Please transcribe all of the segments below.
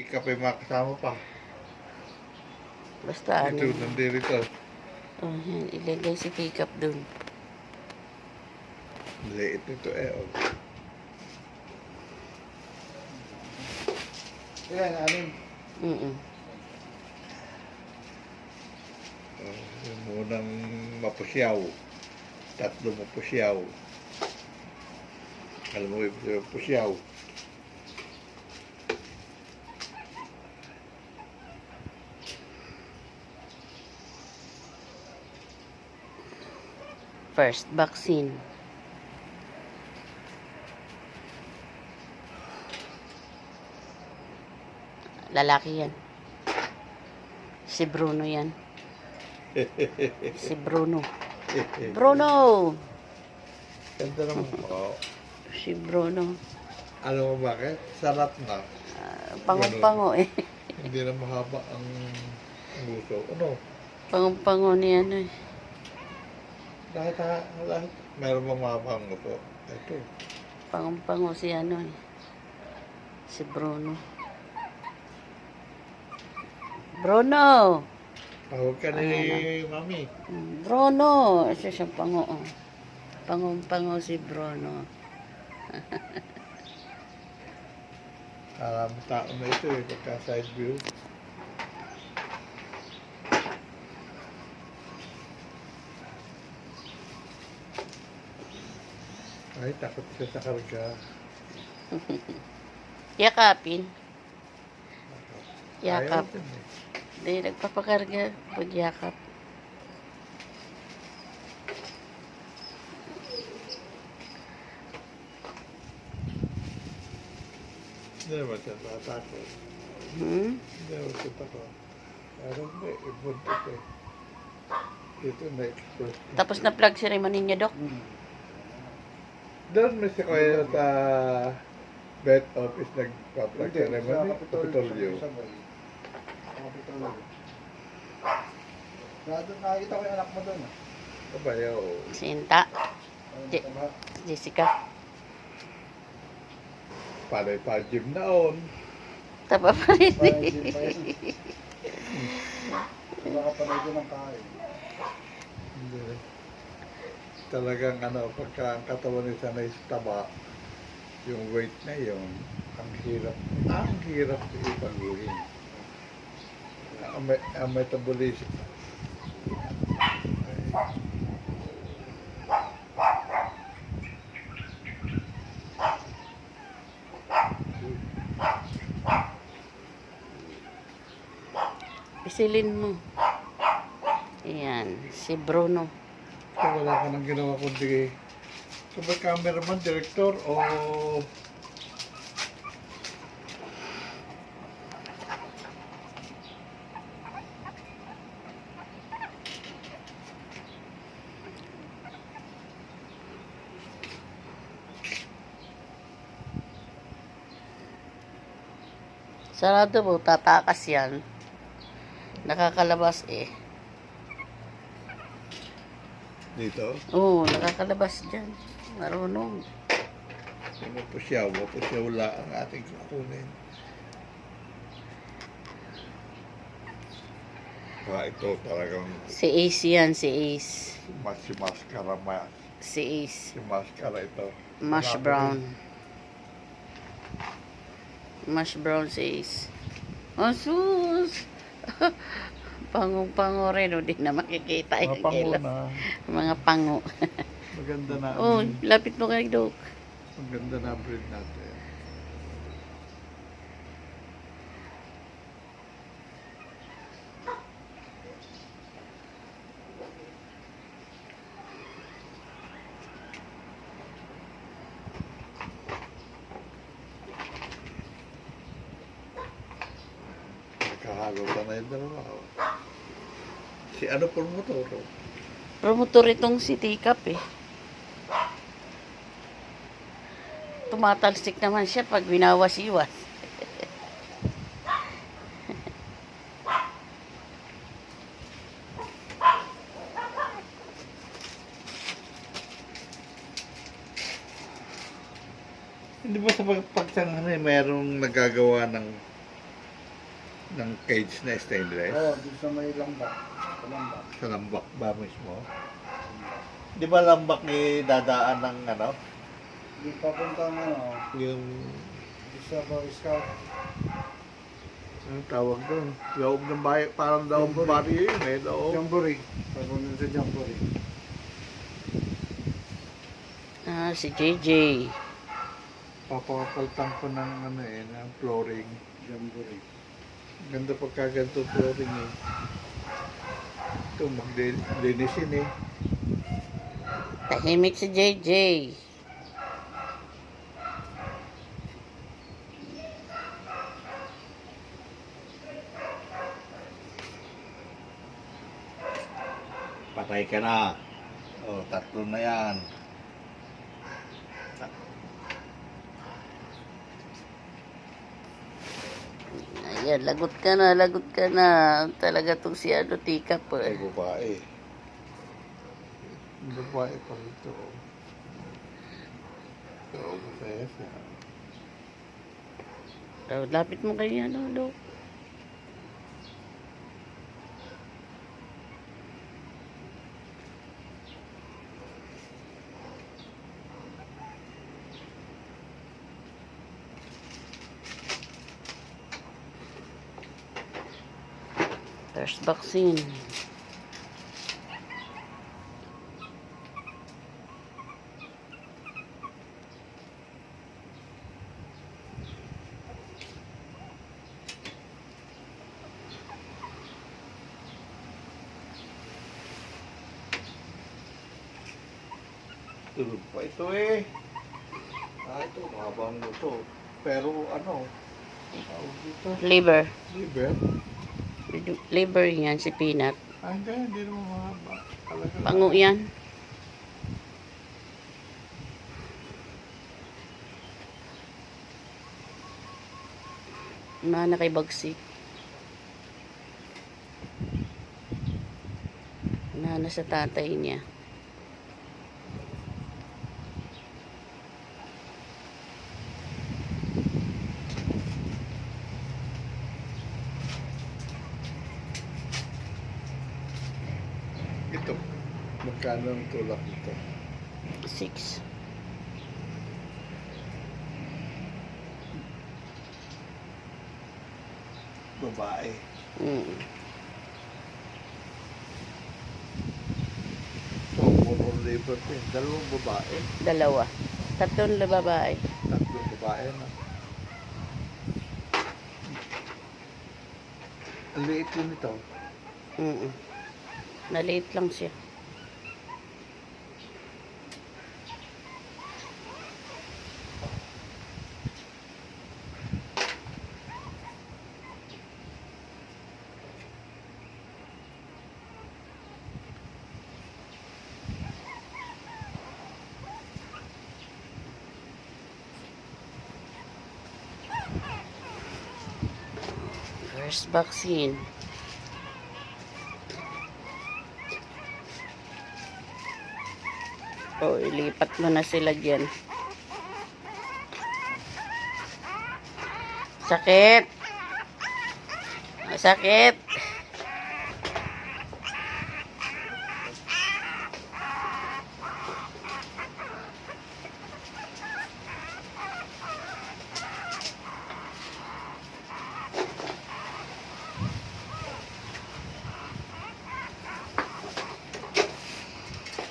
ka pa yung makasama pa. Basta Ito, ano. nandito. Oh, yan. Ilagay si Teacup dun. Liit nito eh. Oh. Yan, anin. Mm-mm. Oh, yung munang mapusyaw. 3 mapusyaw. Alam mo yung pusyaw. First vaccine. Lalaki yan. Si Bruno yan. Si Bruno. Bruno! Ganda naman. Oh. Si Bruno. Alam mo bakit? Sarap na. Pango-pango eh. Hindi na mahaba ang gusto. Ano? Pango-pango ni ano eh. Lahat. Meron bang mahaba ang gusto? Ito. Pango-pango si ano eh. Si Bruno. Bruno! Tawag ka ni Mami. Bruno! Isa siyang pango. Oh. Pango-pango si Bruno. Tao na ito eh, pagka side view. Ay, takot siya sa karga. Yakapin. Ayaw Yakap. din eh. Hindi, nagpapakarga pag yakap. Hindi naman siya tatakot. Hindi naman siya takot. Pero hindi, ibuntot eh. Dito na-express. Tapos na plug ceremony niya, Dok. Doon may si Kuya sa vet office nagpa-plug Hindi, ceremony. sa Kapitolyo. Sa Kapitolyo. Nakikita ko yung anak mo doon. Kabayaw. Sinta. Ayun, taba. Jessica. Palay pa gym naon. Tapa pa rin. Parang gym pa yun. Baka panood yun ng kain. Hindi. Talagang ano, pagka ang katawan niya na taba, yung weight na yun, ang hirap ipaguhin. Ang metabolism. Isilin mo. Ayan, si Bruno. So, wala ka nang ginawa kundi sabay cameraman, director, o Sarado mo, tatakas yan. Nakakalabas eh. dito. Oo, nakakalabas dyan. Marunong. Mapusyaw la ang ating kukunin. Ito talagang Si Ace yan, si Ace. si Mascara Si Ace. si Mascara ito. Mash brown. Mash brown si Ace. Oh, sus! Pangong-pango rin, o di na makikita Mga yung pango kailan. na. Mga pango. Maganda na. Oh, lapit mo kay Doc. Maganda na ang breed natin. Nagkahalutan na yung dalawa. Oh. Si ano po motor? Promotor itong si Teacup eh. Tumatalsik naman siya pag binawas-iwas. Hindi ba sa pagsangan eh, mayroong nagagawa ng ng cage na stainless. Oo, dito sa may lambak. Sa lambak. Sa lambak ba mismo? Di ba lambak ni dadaan ng ano? Di papunta ng ano, Yung, di sa Boy Scout. anong tawag doon? Loob ng bahay, parang loob ng barrio yun eh. Loob. Jamboree. Papunta sa Jamboree. Ah, si JJ. Papapaltan ko ng ano eh, ng flooring. Jamboree. Ganda pagkaganto flooring eh. Ito, maglinisin eh. Tahimik si JJ. Patay ka na. Oh, tatlo na yan. Ayan, lagot ka na, lagot ka na. Talaga tong si ano, tikap Ay, eh. babae. Babae pa ito. Oo, masaya siya. Oh, lapit mo kayo, ano, Lo. First vaccine. Tulog pa ito eh. Ah, ito, mahabang ito. Pero ano, tawag dito. Liver. Liver? Liver yan, si Peanut. Ah, hindi naman mahaba. Talaga. Pango yan. Mana kay Bagsik. Nana sa tatay niya. Ito, magkano ang tulak nito? 6. Babae. Mm. So, puro liver din. Dalawang babae. Dalawa. Tatlong babae. Tatlong babae na. Ang liit yun ito. Mm. Naliit lang siya. First vaccine. O, ilipat mo na sila dyan. Sakit. Sakit.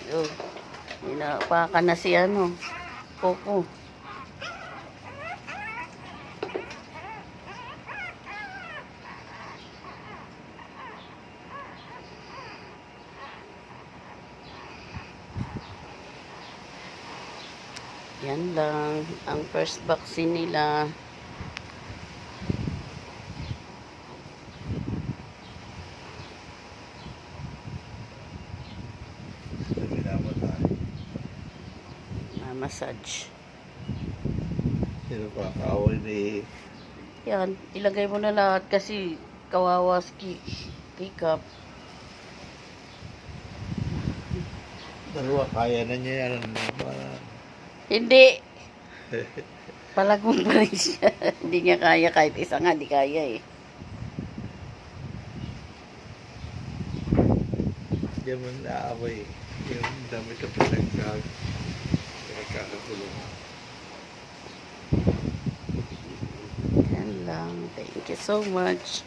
Oh, inapaka na si ano, Coco. Yan lang ang first vaccine nila. Massage. Sino pa kaaway ni... Yan, ilagay mo na lahat kasi kawawa si Kikap. Dalawa, kaya na niya yan. Hindi. Palagong pa rin siya. Hindi niya kaya kahit isa nga, di kaya eh. Diyan mo naaway yung dami ka pinagkakakulong. Yan lang. Thank you so much.